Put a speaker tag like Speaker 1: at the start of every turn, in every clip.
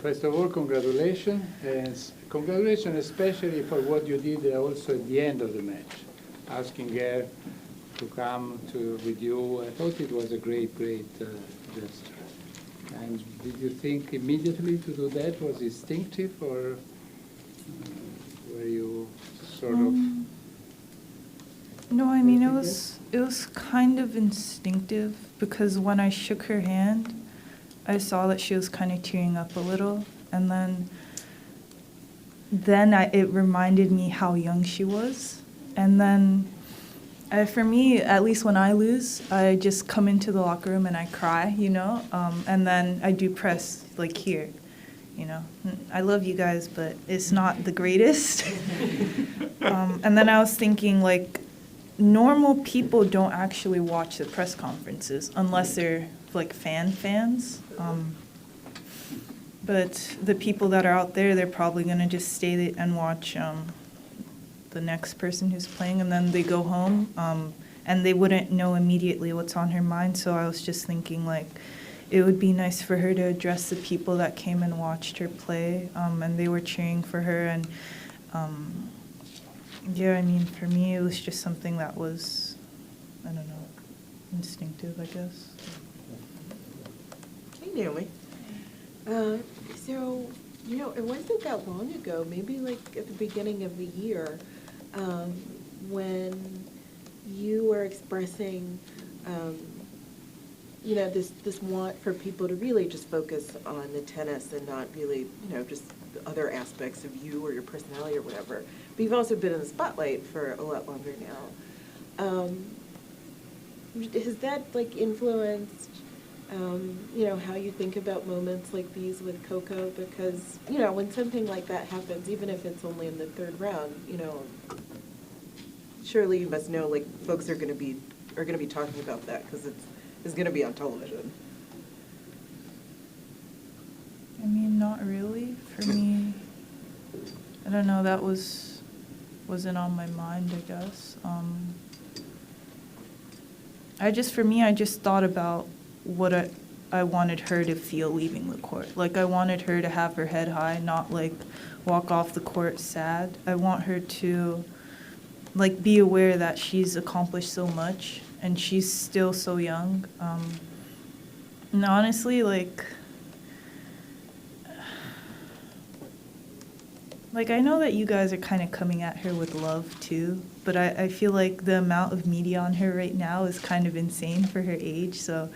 Speaker 1: first of all, congratulations, and congratulations especially for what you did also at the end of the match, asking her to come with you. I thought it was a great gesture. And did you think immediately to do that? Was it instinctive, or were you sort of?
Speaker 2: No, I mean, it was kind of instinctive, because when I shook her hand, I saw that she was kind of tearing up a little, and then it reminded me how young she was. And then for me, at least when I lose, I just come into the locker room and I cry, and then I do press like here, I love you guys, but it's not the greatest. And then I was thinking, like, normal people don't actually watch the press conferences unless they're like fans. But the people that are out there, they're probably going to just stay and watch the next person who's playing, and then they go home, and they wouldn't know immediately what's on her mind. So I was just thinking, like, it would be nice for her to address the people that came and watched her play, and they were cheering for her. And yeah, I mean, for me, it was just something that was, I don't know, instinctive, I guess.
Speaker 3: Hey, Naomi. So, it wasn't that long ago, maybe like at the beginning of the year, when you were expressing, this want for people to really just focus on the tennis and not really, just other aspects of you or your personality or whatever. But you've also been in the spotlight for a lot longer now. Has that, like, influenced how you think about moments like these with Coco? Because, when something like that happens, even if it's only in the third round, surely you must know, like, folks are going to be talking about that because it's going to be on television.
Speaker 2: I mean, not really. For me, I don't know, that wasn't on my mind, I guess. I just thought about what I wanted her to feel leaving the court. Like, I wanted her to have her head high, not, like, walk off the court sad. I want her to, like, be aware that she's accomplished so much, and she's still so young. And honestly, like, I know that you guys are kind of coming at her with love, too, but I feel like the amount of media on her right now is kind of insane for her age, so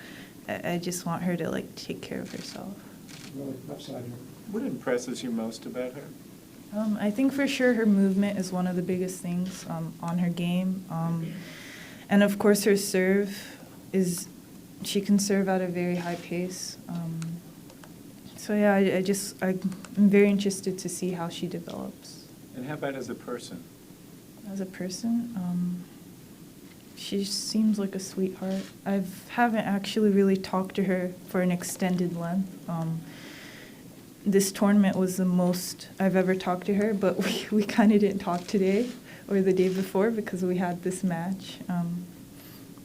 Speaker 2: I just want her to, like, take care of herself.
Speaker 4: Really upside her.
Speaker 5: What impresses you most about her?
Speaker 2: I think for sure her movement is one of the biggest things on her game. And of course her serve she can serve at a very high pace. So yeah, I'm very interested to see how she develops.
Speaker 5: And how about as a person?
Speaker 2: As a person, she seems like a sweetheart. I haven't actually really talked to her for an extended length. This tournament was the most I've ever talked to her, but we kind of didn't talk today or the day before because we had this match.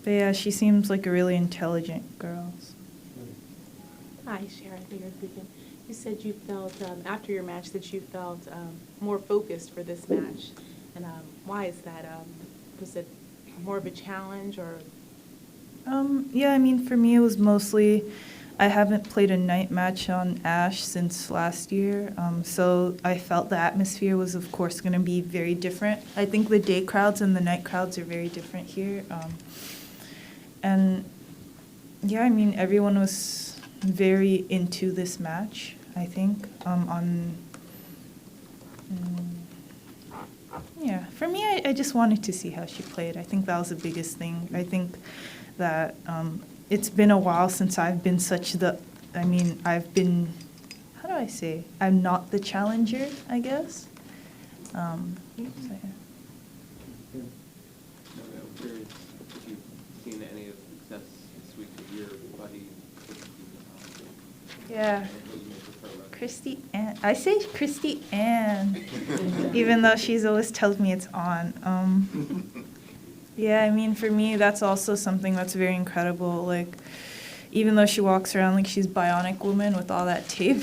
Speaker 2: But yeah, she seems like a really intelligent girl.
Speaker 6: Hi, Sharon. You said you felt, after your match, that you felt more focused for this match. And why is that? Was it more of a challenge, or?
Speaker 2: Yeah, I mean, for me, it was mostly, I haven't played a night match on Ash since last year, so I felt the atmosphere was, of course, going to be very different. I think the day crowds and the night crowds are very different here. And yeah, I mean, everyone was very into this match, I think. Yeah, for me, I just wanted to see how she played. I think that was the biggest thing. I think that it's been a while since I've been I've been, how do I say? I'm not the challenger, I guess. So, yeah.
Speaker 7: I'm curious if you've seen any of the success this week of your buddy.
Speaker 2: Yeah. Christy Ann. I say Christy Ann, even though she's always tells me it's on. Yeah, I mean, for me, that's also something that's very incredible. Like, even though she walks around like she's Bionic Woman with all that tape.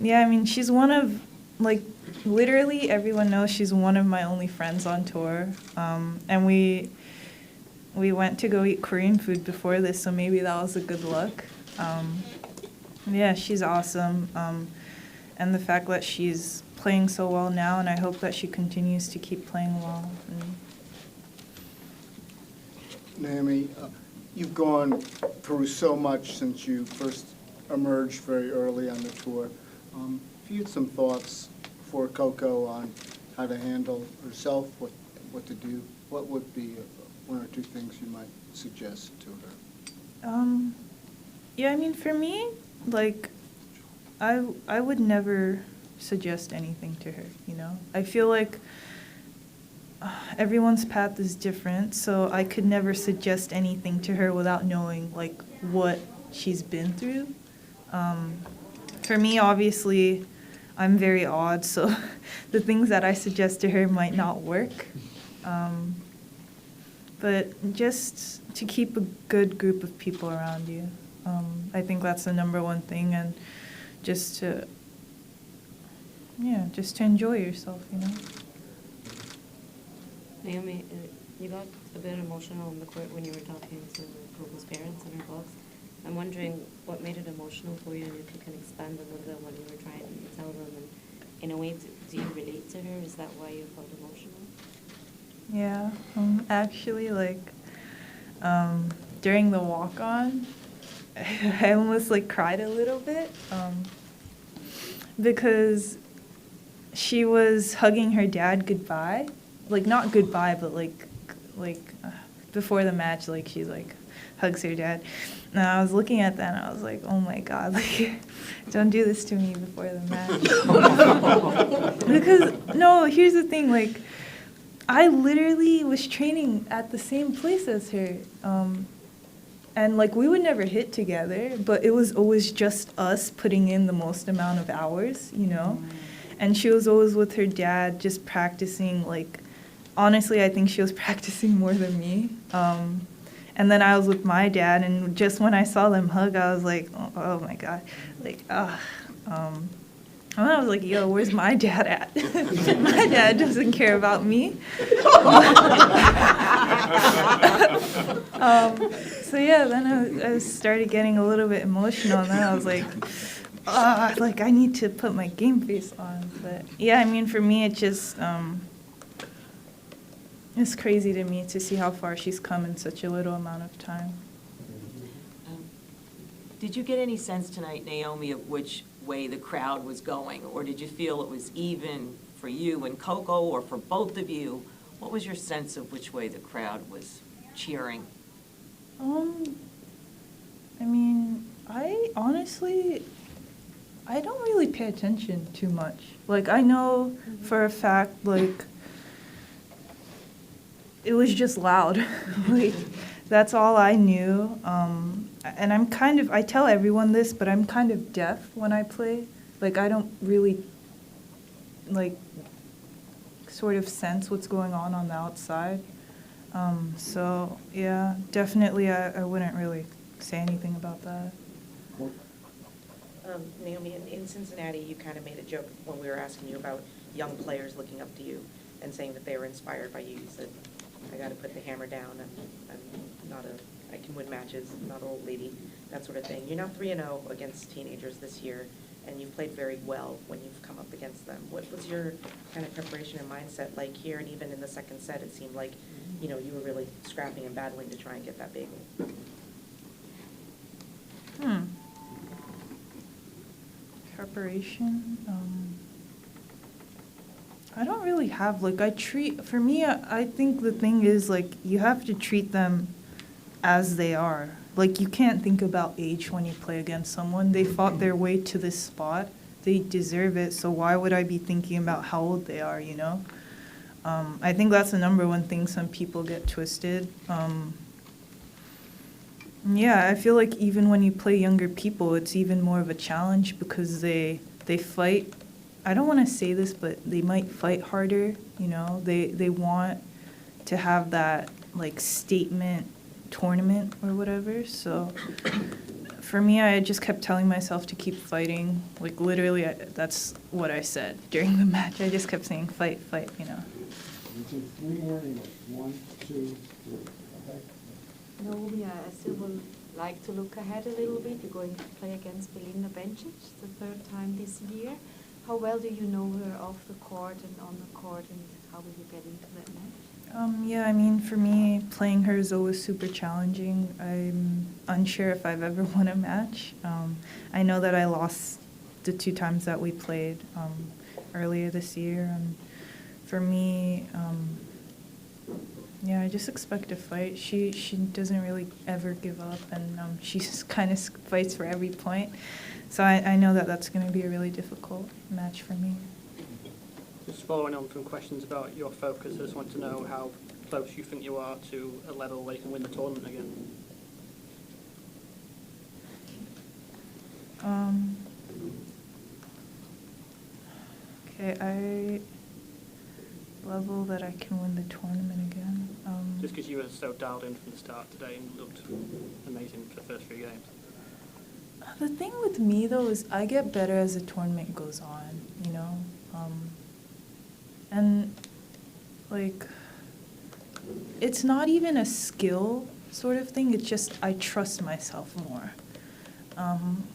Speaker 2: Yeah, I mean, she's one of, like, literally everyone knows she's one of my only friends on tour. And we went to go eat Korean food before this, so maybe that was a good luck. Yeah, she's awesome. And the fact that she's playing so well now, and I hope that she continues to keep playing well.
Speaker 8: Naomi, you've gone through so much since you first emerged very early on the tour. If you had some thoughts for Coco on how to handle herself, what to do, what would be one or two things you might suggest to her?
Speaker 2: Yeah, I mean, for me, like, I would never suggest anything to her, you know? I feel like everyone's path is different, so I could never suggest anything to her without knowing, like, what she's been through. For me, obviously, I'm very odd, so the things that I suggest to her might not work. But just to keep a good group of people around you. I think that's the number one thing, and just to enjoy yourself, you know?
Speaker 9: Naomi, you got a bit emotional on the court when you were talking to Coco's parents and her folks. I'm wondering what made it emotional for you, and if you can expand a little bit what you were trying to tell them. And in a way, do you relate to her? Is that why you felt emotional?
Speaker 2: Yeah, actually, like, during the walk-on, I almost, like, cried a little bit, because she was hugging her dad goodbye. Like, not goodbye, but, like, before the match, like, she, like, hugs her dad. And I was looking at that, and I was like, oh, my God, like, don't do this to me before the match. Because, no, here's the thing, like, I literally was training at the same place as her. And, like, we would never hit together, but it was always just us putting in the most amount of hours, you know? And she was always with her dad just practicing, like, honestly, I think she was practicing more than me. And then I was with my dad, and just when I saw them hug, I was like, oh my God. Like, and I was like, yo, where's my dad at? My dad doesn't care about me. So yeah, then I started getting a little bit emotional, and then I was like, I need to put my game face on. But yeah, I mean, for me, it just, it's crazy to me to see how far she's come in such a little amount of time.
Speaker 10: Did you get any sense tonight, Naomi, of which way the crowd was going? Or did you feel it was even for you and Coco, or for both of you? What was your sense of which way the crowd was cheering?
Speaker 2: I mean, I honestly don't really pay attention too much. Like, I know for a fact, like, it was just loud. Like, that's all I knew. And I tell everyone this, but I'm kind of deaf when I play. Like, I don't really, like, sort of sense what's going on the outside. So, yeah, definitely I wouldn't really say anything about that.
Speaker 11: Naomi, in Cincinnati, you kind of made a joke when we were asking you about young players looking up to you and saying that they were inspired by you. You said, I got to put the hammer down. I can win matches, I'm not an old lady, that sort of thing. You're now 3-0 against teenagers this year, and you've played very well when you've come up against them. What was your kind of preparation and mindset like here? And even in the second set, it seemed like, you know, you were really scrapping and battling to try and get that bagel.
Speaker 2: Preparation? I don't really have, like, I think the thing is, like, you have to treat them as they are. Like, you can't think about age when you play against someone. They fought their way to this spot. They deserve it, so why would I be thinking about how old they are, you know? I think that's the number one thing some people get twisted. Yeah, I feel like even when you play younger people, it's even more of a challenge because they fight. I don't want to say this, but they might fight harder, you know? They want to have that, like, statement tournament or whatever. So for me, I just kept telling myself to keep fighting. Like literally, that's what I said during the match. I just kept saying fight, fight, you know.
Speaker 4: You take 3 more in English. 1, 2, 3. Okay?
Speaker 12: Naomi, I still would like to look ahead a little bit. You're going to play against Belinda Bencic the 3rd time this year. How well do you know her off the court and on the court, and how will you get into that match?
Speaker 2: Yeah, I mean, for me, playing her is always super challenging. I'm unsure if I've ever won a match. I know that I lost the 2 times that we played earlier this year. And for me, yeah, I just expect to fight. She doesn't really ever give up, and she just kind of fights for every point. So I know that that's going to be a really difficult match for me.
Speaker 13: Just following on from questions about your focus, I just want to know how close you think you are to a level where you can win the tournament again.
Speaker 2: Okay, level that I can win the tournament again.
Speaker 13: Just because you were so dialed in from the start today and looked amazing for the first 3 games.
Speaker 2: The thing with me, though, is I get better as the tournament goes on, you know? And, like, it's not even a skill sort of thing. It's just I trust myself more.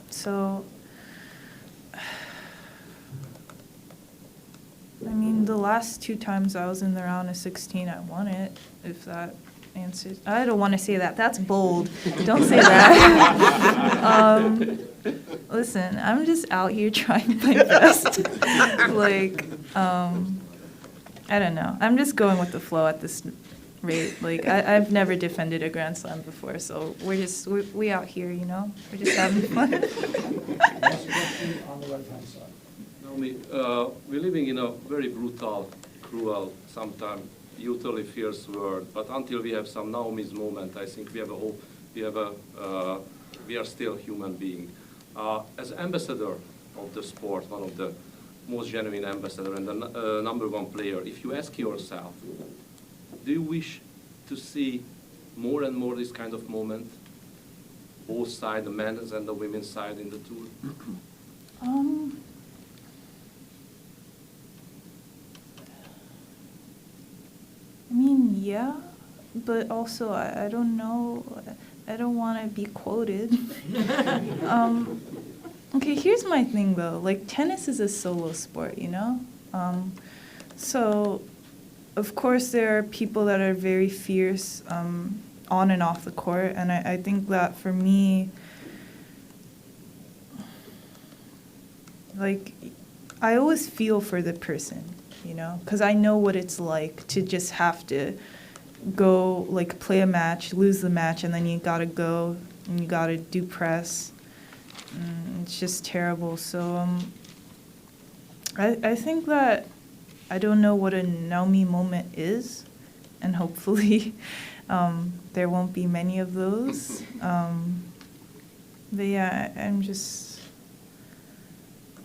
Speaker 2: So, I mean, the last 2 times I was in the round of 16, I won it, if that answers. I don't want to say that. That's bold. Don't say that. Listen, I'm just out here trying my best. Like, I don't know. I'm just going with the flow at this rate. Like, I've never defended a Grand Slam before, so we out here, you know? We're just having fun.
Speaker 4: Last question on the right-hand side.
Speaker 14: Naomi, we're living in a very brutal, cruel, sometimes utterly fierce world. But until we have some Naomi's moment, I think we are still human beings. As ambassador of the sport, one of the most genuine ambassador and the #1 player, if you ask yourself, do you wish to see more and more this kind of moment, both sides, the men's and the women's side in the tour?
Speaker 2: I mean, yeah, but also I don't know. I don't want to be quoted. Okay, here's my thing though. Like, tennis is a solo sport, you know? So, of course, there are people that are very fierce on and off the court, and I think that for me, like, I always feel for the person, you know? Because I know what it's like to just have to go, like, play a match, lose the match, and then you gotta go and you gotta do press. It's just terrible. So I think that I don't know what a Naomi moment is, and hopefully there won't be many of those. But yeah, I'm just,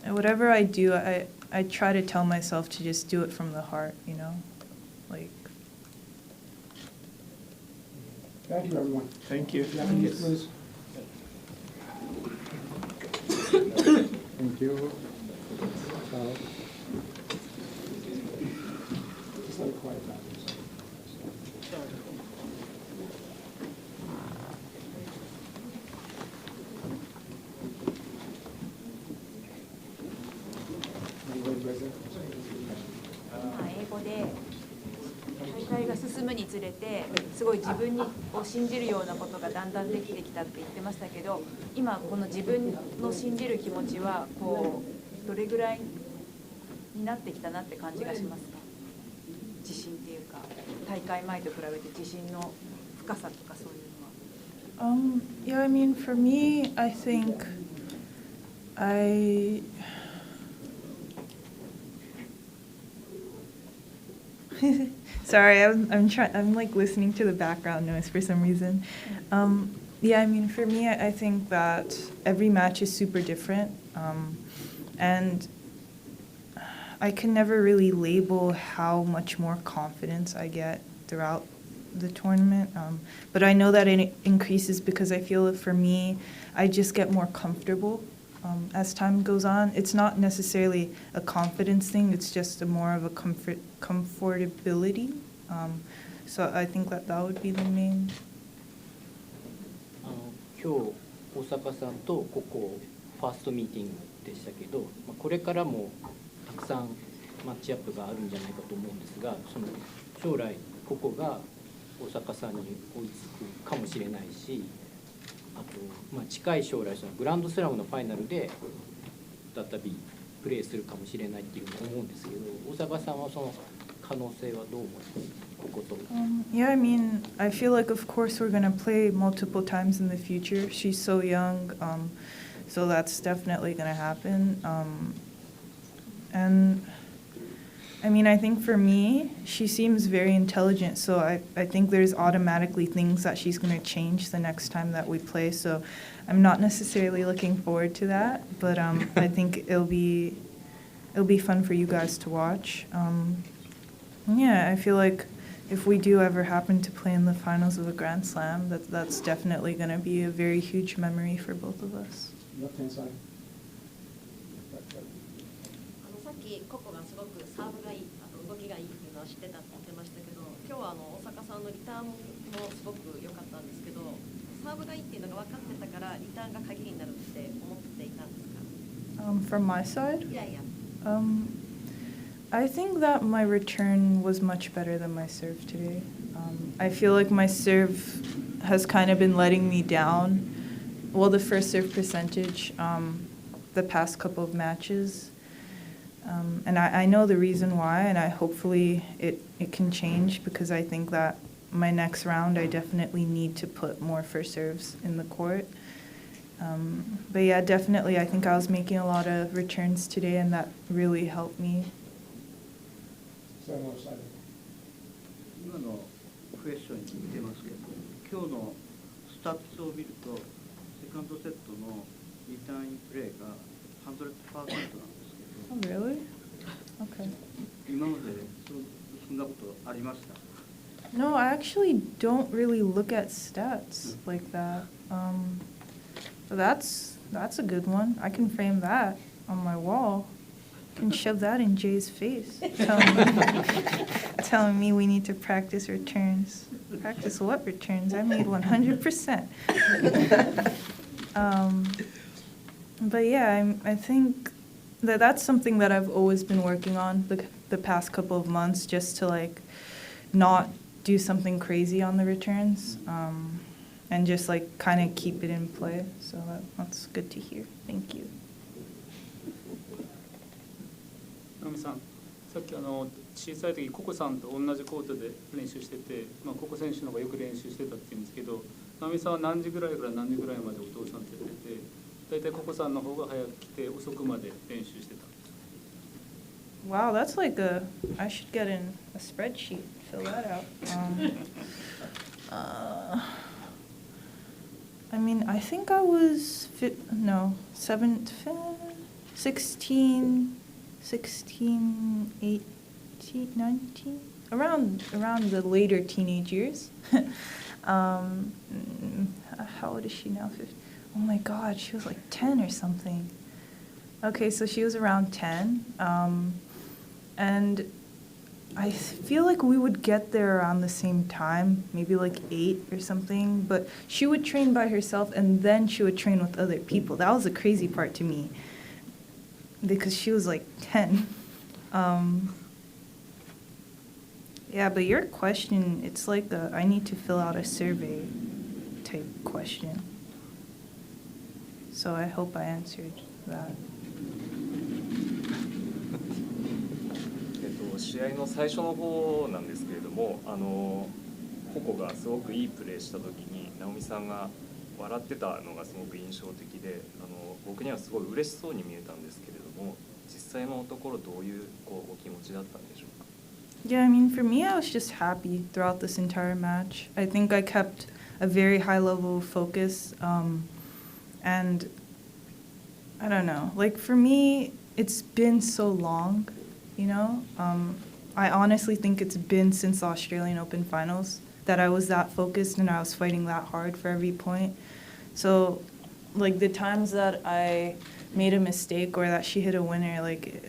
Speaker 2: whatever I do, I try to tell myself to just do it from the heart, you know? Like.
Speaker 4: Thank you, everyone.
Speaker 5: Thank you.
Speaker 4: Japanese, please.
Speaker 1: Thank you. Ciao.
Speaker 4: Just let it quiet down. Everybody raise it.
Speaker 12: 英語で大会が進むにつれてすごい自分を信じるようなことがだんだんできてきたって言ってましたけど、今この自分の信じる気持ちはこうどれぐらいになってきたなって感じがしますか？自信っていうか大会前と比べて自信の深さとかそういうのは。
Speaker 2: Yeah, I mean, for me, I think Sorry, I'm like listening to the background noise for some reason. Yeah, I mean, for me, I think that every match is super different, and I can never really label how much more confidence I get throughout the tournament. But I know that it increases because I feel that for me, I just get more comfortable as time goes on. It's not necessarily a confidence thing. It's just more of a comfortability. So I think that would be the main.
Speaker 15: 今日大阪さんとココファーストミーティングでしたけど、これからもたくさんマッチアップがあるんじゃないかと思うんですが、その将来ココが大阪さんに追いつくかもしれないし、あと、近い将来そのグランドスラムのファイナルで再びプレーするかもしれないっていうのを思うんですけど、大阪さんはその可能性はどう思いますか？ココと。
Speaker 2: Yeah, I mean, I feel like of course we're gonna play multiple times in the future. She's so young, so that's definitely gonna happen. And I mean, I think for me, she seems very intelligent, so I think there's automatically things that she's gonna change the next time that we play. So I'm not necessarily looking forward to that, but I think it'll be fun for you guys to watch. Yeah, I feel like if we do ever happen to play in the finals of a Grand Slam, that's definitely going to be a very huge memory for both of us.
Speaker 4: Left hand side.
Speaker 16: さっきココがすごくサーブがいい、あと動きがいいっていうのは知ってたって言ってましたけど、今日は大阪さんのリターンもすごく良かったんですけど、サーブがいいっていうのが分かってたからリターンが鍵になるって思っていたんですか
Speaker 2: ？From my side?
Speaker 16: いやいや。
Speaker 2: I think that my return was much better than my serve today. I feel like my serve has kind of been letting me down. Well, the first serve percentage, the past couple of matches. And I know the reason why, and hopefully it can change because I think that my next round I definitely need to put more first serves in the court. But yeah, definitely I think I was making a lot of returns today and that really helped me.
Speaker 17: 今のクエスチョンに似てますけど、今日のスタッツを見ると、セカンドセットのリターンインプレーが 100% なんですけど。
Speaker 2: Oh, really? Okay.
Speaker 17: 今までそんなことありました？
Speaker 2: No, I actually don't really look at stats like that. But that's a good one. I can frame that on my wall. Can shove that in Jay's face, telling me we need to practice returns. Practice what returns? I made 100%. But yeah, I think that's something that I've always been working on the past couple of months, just to like not do something crazy on the returns, and just like kind of keep it in play. So that's good to hear. Thank you.
Speaker 18: ナオミさん、さっき小さい時ココさんと同じコートで練習してて、ココ選手の方がよく練習してたって言うんですけど、ナオミさんは何時ぐらいから何時ぐらいまでお父さんとやってて、大体ココさんの方が早く来て遅くまで練習してたんですか？
Speaker 2: Wow, that's like I should get in a spreadsheet, fill that out. I mean, I think I was 16, 18, 19, around the later teenage years. How old is she now? 50? Oh my God, she was like 10 or something. Okay, so she was around 10, and I feel like we would get there around the same time, maybe like 8 or something, but she would train by herself and then she would train with other people. That was the crazy part to me, because she was like 10. Yeah, but your question, it's like I need to fill out a survey type question. So I hope I answered that.
Speaker 19: 試合の最初の方なんですけれども、ココがすごくいいプレーした時にナオミさんが笑ってたのがすごく印象的で、僕にはすごい嬉しそうに見えたんですけれども、実際のところどういうお気持ちだったんでしょうか？
Speaker 2: Yeah, I mean, for me, I was just happy throughout this entire match. I think I kept a very high level of focus, and I don't know, like for me, it's been so long, you know? I honestly think it's been since the Australian Open finals that I was that focused and I was fighting that hard for every point. So, like, the times that I made a mistake or that she hit a winner, like,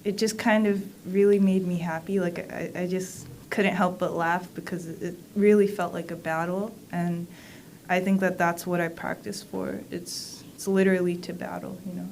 Speaker 2: it just kind of really made me happy. Like, I just couldn't help but laugh because it really felt like a battle. And I think that that's what I practice for. It's literally to battle, you know.